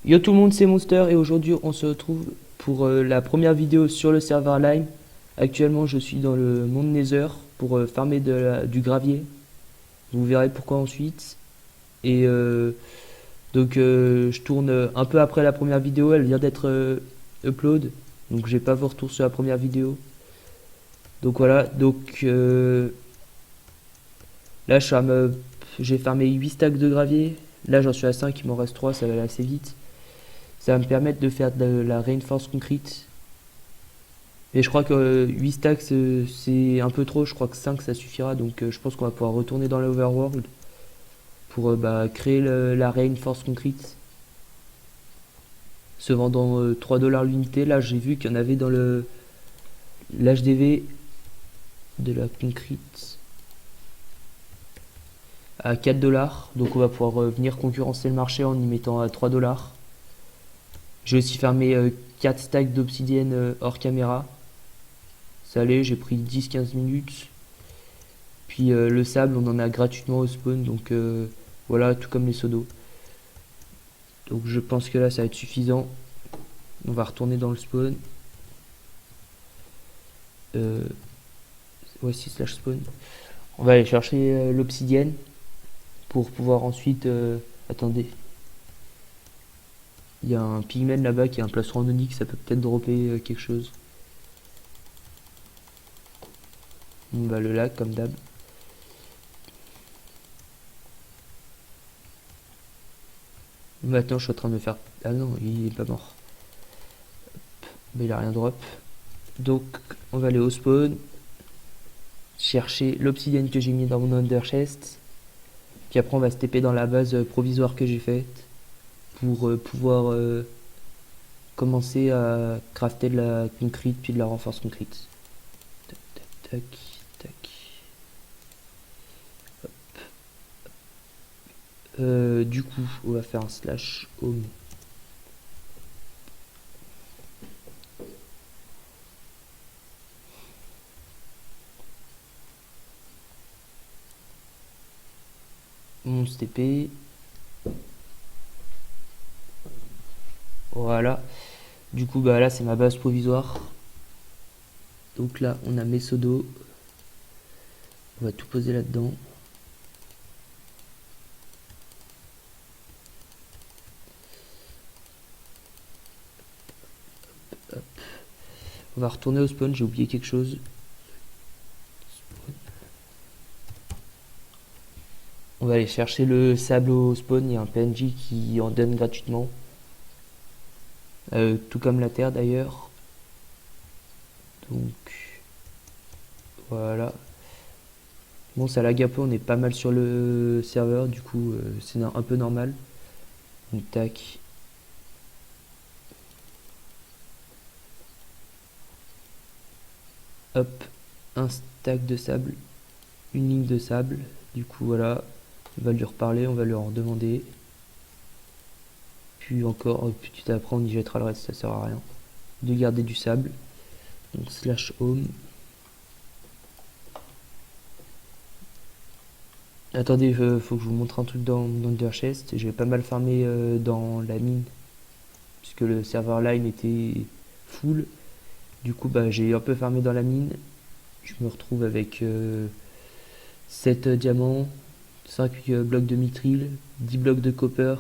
Yo tout le monde, c'est Monster et aujourd'hui on se retrouve pour la première vidéo sur le serveur Lime. Actuellement je suis dans le monde Nether pour farmer du gravier. Vous verrez pourquoi ensuite. Et je tourne un peu après la première vidéo, elle vient d'être upload. Donc j'ai pas vos retours sur la première vidéo. Donc voilà, là j'ai farmé 8 stacks de gravier. Là j'en suis à 5, il m'en reste 3, ça va aller assez vite. Ça va me permettre de faire de la reinforce concrete. Et je crois que 8 stacks c'est un peu trop, je crois que 5 ça suffira. Donc je pense qu'on va pouvoir retourner dans l'overworld pour créer la reinforce concrete. Se vendant 3 $ l'unité. Là j'ai vu qu'il y en avait dans le l'HDV de la concrete à 4 $. Donc on va pouvoir venir concurrencer le marché en y mettant à 3 $. J'ai aussi fermé 4 stacks d'obsidienne hors caméra. Ça allait, j'ai pris 10-15 minutes. Puis le sable, on en a gratuitement au spawn, donc voilà, tout comme les seaux d'eau. Donc je pense que là, ça va être suffisant. On va retourner dans le spawn. Voici slash spawn. On va aller chercher l'obsidienne pour pouvoir ensuite... attendez. Il y a un pigment là-bas qui est un plastron en onyx, ça peut peut-être dropper quelque chose. On va le lac comme d'hab. Maintenant, je suis en train de me faire... Ah non, il est pas mort. Mais il a rien drop. Donc, on va aller au spawn. Chercher l'obsidienne que j'ai mis dans mon under chest. Puis après, on va se TP dans la base provisoire que j'ai faite. Pour pouvoir commencer à crafter de la concrete puis de la renforce concrete. Tac, tac, tac, tac. Du coup, on va faire un slash home. Mon TP. Voilà. Du coup, bah là, c'est ma base provisoire. Donc là, on a mes seaux d'eau. On va tout poser là-dedans. On va retourner au spawn, j'ai oublié quelque chose. On va aller chercher le sable au spawn, il y a un PNJ qui en donne gratuitement. Tout comme la terre d'ailleurs. Donc voilà. Bon, ça lag un peu, on est pas mal sur le serveur, du coup c'est un peu normal. Donc tac. Hop, un stack de sable, une ligne de sable. Du coup voilà, on va lui reparler, on va lui en demander. Puis encore, petit après on y jettera le reste, ça sert à rien. De garder du sable. Donc slash home. Attendez, faut que je vous montre un truc dans Underchest. J'ai pas mal farmé dans la mine. Puisque le serveur line était full. Du coup, bah, j'ai un peu farmé dans la mine. Je me retrouve avec 7 diamants, 5 blocs de mithril, 10 blocs de copper,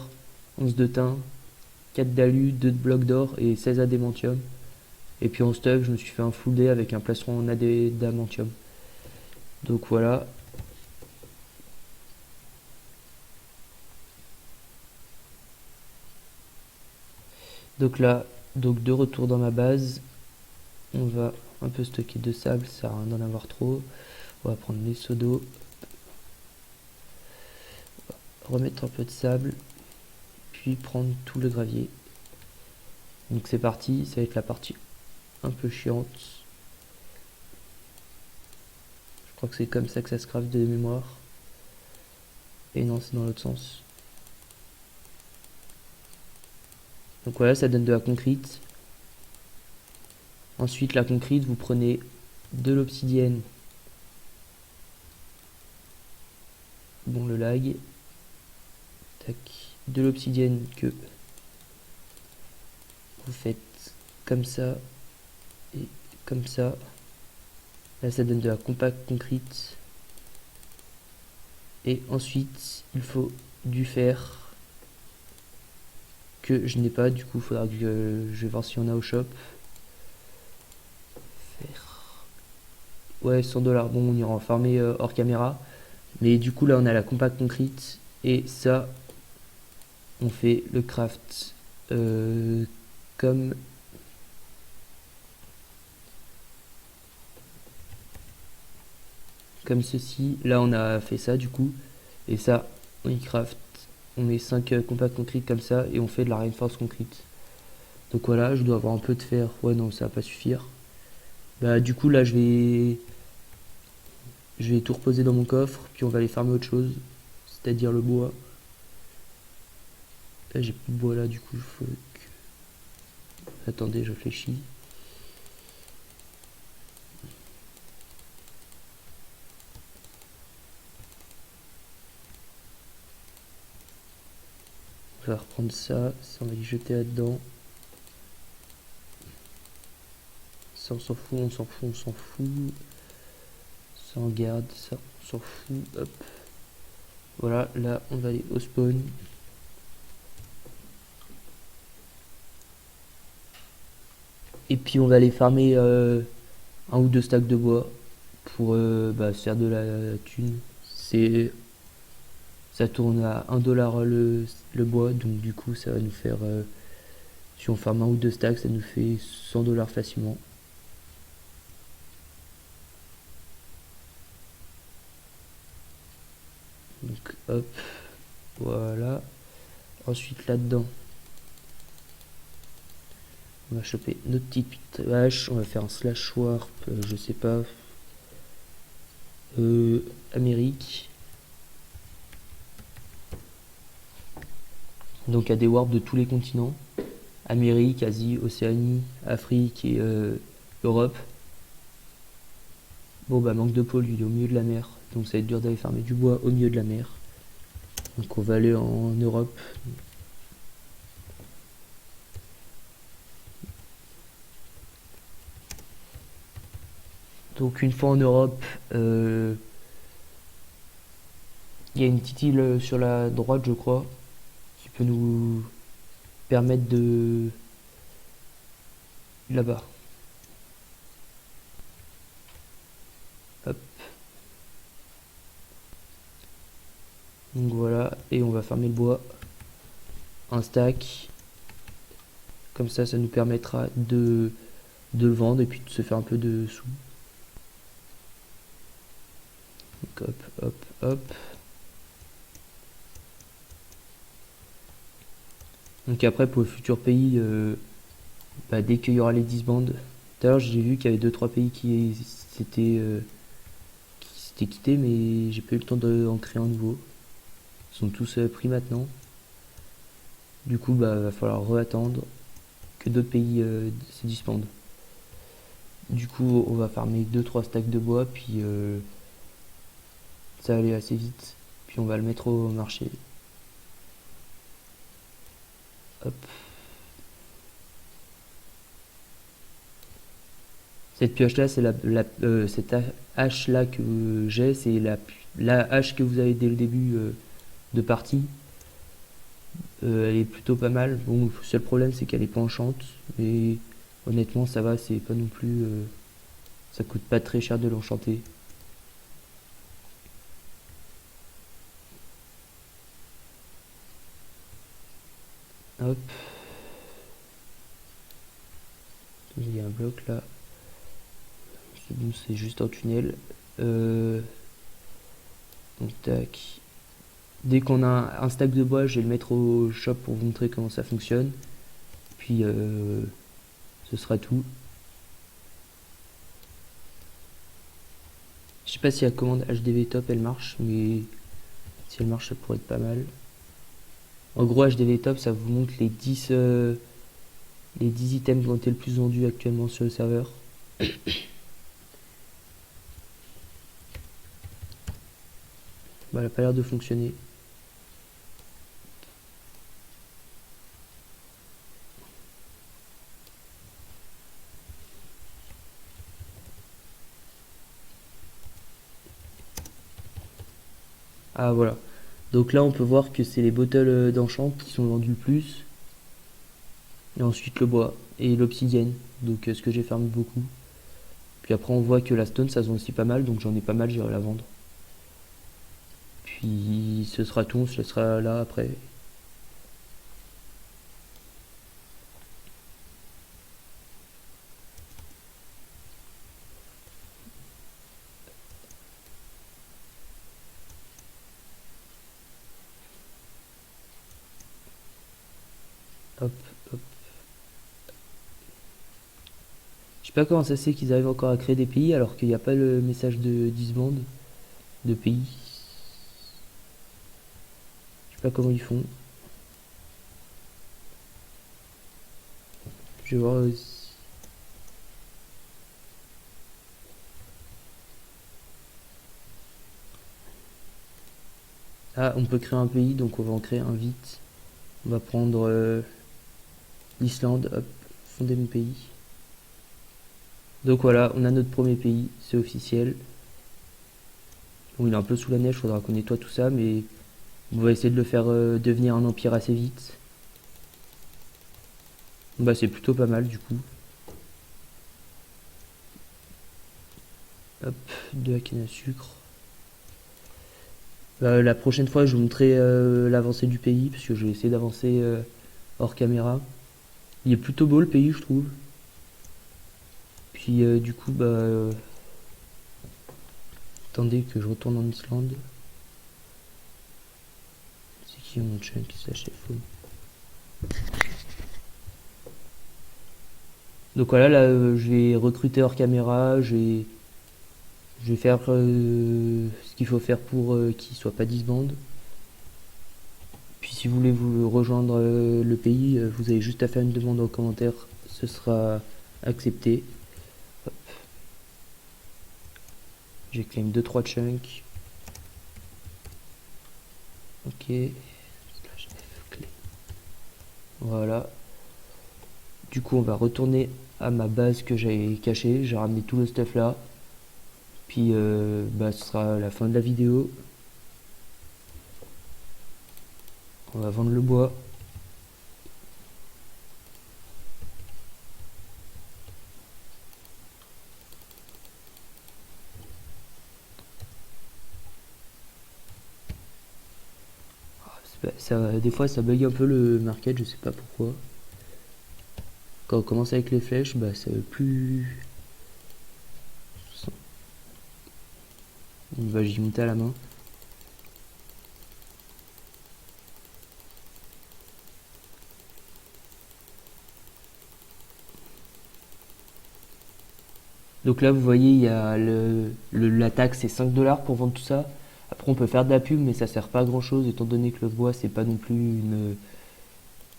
11 de tin, 4 d'alu, 2 blocs d'or et 16 adamantium. Et puis en stuff, je me suis fait un full day avec un plastron en adamantium. Donc voilà. Donc là, de retour dans ma base, on va un peu stocker de sable, ça sert à rien d'en avoir trop. On va prendre les seaux d'eau, remettre un peu de sable, puis prendre tout le gravier. Donc c'est parti, ça va être la partie un peu chiante. Je crois que c'est comme ça que ça se craft de mémoire. Et non, c'est dans l'autre sens. Donc voilà, ça donne de la concrete. Ensuite, la concrete, vous prenez de l'obsidienne. Bon, le lag. Tac. De l'obsidienne que vous faites comme ça et comme ça. Là, ça donne de la compact concrete. Et ensuite, il faut du fer que je n'ai pas. Du coup, il faudra que je vais voir si on a au shop. Fer. Ouais, 100$. Bon, on ira en farmer hors caméra. Mais du coup, là, on a la compact concrete. Et ça, on fait le craft comme ceci. Là, on a fait ça du coup. Et ça, on y craft. On met 5 compact concrete comme ça et on fait de la reinforce concrete. Donc voilà, je dois avoir un peu de fer. Ouais, non, ça va pas suffire. Bah, du coup, là, je vais tout reposer dans mon coffre. Puis on va aller farmer autre chose, c'est-à-dire le bois. Là, j'ai plus de bois là, du coup, il faut que. Attendez, je réfléchis. On va reprendre ça, on va y jeter là-dedans. Ça on s'en fout, on s'en fout, on s'en fout. Ça on garde, ça on s'en fout. Hop. Voilà, là on va aller au spawn. Et puis on va aller farmer un ou deux stacks de bois pour se faire de la thune. Ça tourne à 1$ le bois, donc du coup ça va nous faire, si on farme un ou deux stacks, ça nous fait 100$ facilement. Donc hop, voilà. Ensuite là-dedans, on va choper notre petite vache, on va faire un slash warp, je sais pas, Amérique. Donc il y a des warps de tous les continents. Amérique, Asie, Océanie, Afrique et Europe. Bon bah manque de pôle, il est au milieu de la mer. Donc ça va être dur d'aller farmer du bois au milieu de la mer. Donc on va aller en Europe. Donc une fois en Europe, il y a une petite île sur la droite je crois, qui peut nous permettre de... Là-bas. Hop. Donc voilà, et on va farmer le bois. Un stack. Comme ça, ça nous permettra de le vendre et puis de se faire un peu de sous. Donc hop, hop, hop. Donc après, pour le futur pays, dès qu'il y aura les 10 bandes. Tout à l'heure, j'ai vu qu'il y avait 2-3 pays qui s'étaient quittés, mais j'ai pas eu le temps d'en créer un nouveau. Ils sont tous pris maintenant. Du coup, va falloir re-attendre que d'autres pays se disbandent. Du coup, on va farmer 2-3 stacks de bois, puis ça va aller assez vite. Puis on va le mettre au marché. Hop. Cette pioche là, c'est cette hache là que j'ai, c'est la hache que vous avez dès le début de partie. Elle est plutôt pas mal. Bon, le seul problème c'est qu'elle est pas enchante, mais honnêtement ça va, c'est pas non plus, ça coûte pas très cher de l'enchanter. Hop. Il y a un bloc là. C'est bon, c'est juste un tunnel. Donc tac. Dès qu'on a un stack de bois, je vais le mettre au shop pour vous montrer comment ça fonctionne. Puis ce sera tout. Je sais pas si la commande HDV top elle marche, mais si elle marche ça pourrait être pas mal. En gros HDV top ça vous montre les 10 items qui ont été le plus vendus actuellement sur le serveur. Bah, elle a pas l'air de fonctionner. Ah voilà. Donc là on peut voir que c'est les bottles d'enchant qui sont vendues le plus. Et ensuite le bois et l'obsidienne. Donc ce que j'ai farmé beaucoup. Puis après on voit que la stone ça se vend aussi pas mal. Donc j'en ai pas mal, j'irai la vendre. Puis ce sera tout, on se laissera là après. Hop, hop. Je sais pas comment ça se fait qu'ils arrivent encore à créer des pays alors qu'il n'y a pas le message de disband de pays. Je sais pas comment ils font. Je vais voir aussi. Ah, on peut créer un pays, donc on va en créer un vite. On va prendre l'Islande, hop, fonder mon pays. Donc voilà, on a notre premier pays, c'est officiel. Bon, il est un peu sous la neige, faudra qu'on nettoie tout ça, mais on va essayer de le faire devenir un empire assez vite. Bah c'est plutôt pas mal du coup. Hop, de la canne à sucre. La prochaine fois, je vous montrerai l'avancée du pays, parce que je vais essayer d'avancer hors caméra. Il est plutôt beau le pays, je trouve. Puis du coup, attendez que je retourne en Islande. C'est qui mon chunk qui s'achève? Donc voilà, là, je vais recruter hors caméra, je vais faire ce qu'il faut faire pour qu'il soit pas disband. Puis si vous voulez vous rejoindre le pays, vous avez juste à faire une demande en commentaire, ce sera accepté. Hop. J'ai claim 2-3 chunks. Ok. Voilà. Du coup, on va retourner à ma base que j'avais cachée. J'ai ramené tout le stuff là. Puis, ce sera la fin de la vidéo. On va vendre le bois. Des fois, ça bug un peu le market, je sais pas pourquoi. Quand on commence avec les flèches, ça veut plus. On va j'y monter à la main. Donc là, vous voyez, il y a la taxe, c'est 5 $ pour vendre tout ça. Après, on peut faire de la pub, mais ça sert pas à grand chose, étant donné que le bois, c'est pas non plus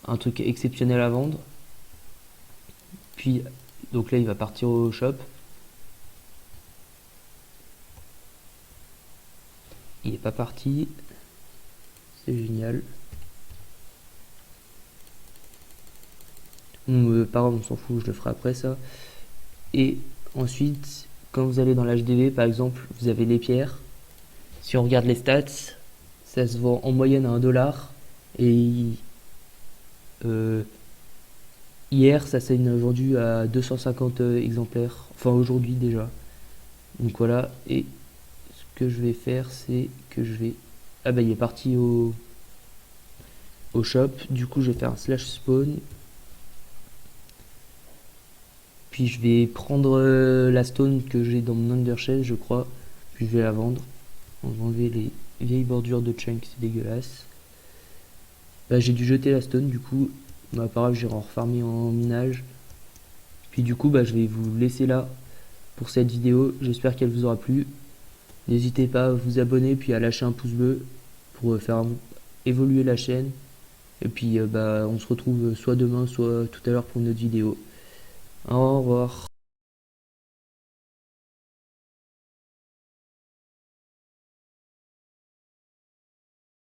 un truc exceptionnel à vendre. Puis, donc là, il va partir au shop. Il est pas parti. C'est génial. Par contre, on s'en fout, je le ferai après ça. Et ensuite, quand vous allez dans l'HDV, par exemple, vous avez les pierres. Si on regarde les stats, ça se vend en moyenne à 1 $. Et hier, ça s'est vendu à 250 exemplaires. Enfin, aujourd'hui déjà. Donc voilà. Et ce que je vais faire, c'est que je vais... Ah il est parti au shop. Du coup, je vais faire un slash spawn. Puis je vais prendre la stone que j'ai dans mon undershell, je crois. Puis je vais la vendre. On va enlever les vieilles bordures de chunk, c'est dégueulasse. J'ai dû jeter la stone, du coup. Pas grave, j'irai en refarmer en minage. Puis du coup, je vais vous laisser là pour cette vidéo. J'espère qu'elle vous aura plu. N'hésitez pas à vous abonner puis à lâcher un pouce bleu pour faire évoluer la chaîne. Et puis on se retrouve soit demain, soit tout à l'heure pour une autre vidéo. Au revoir.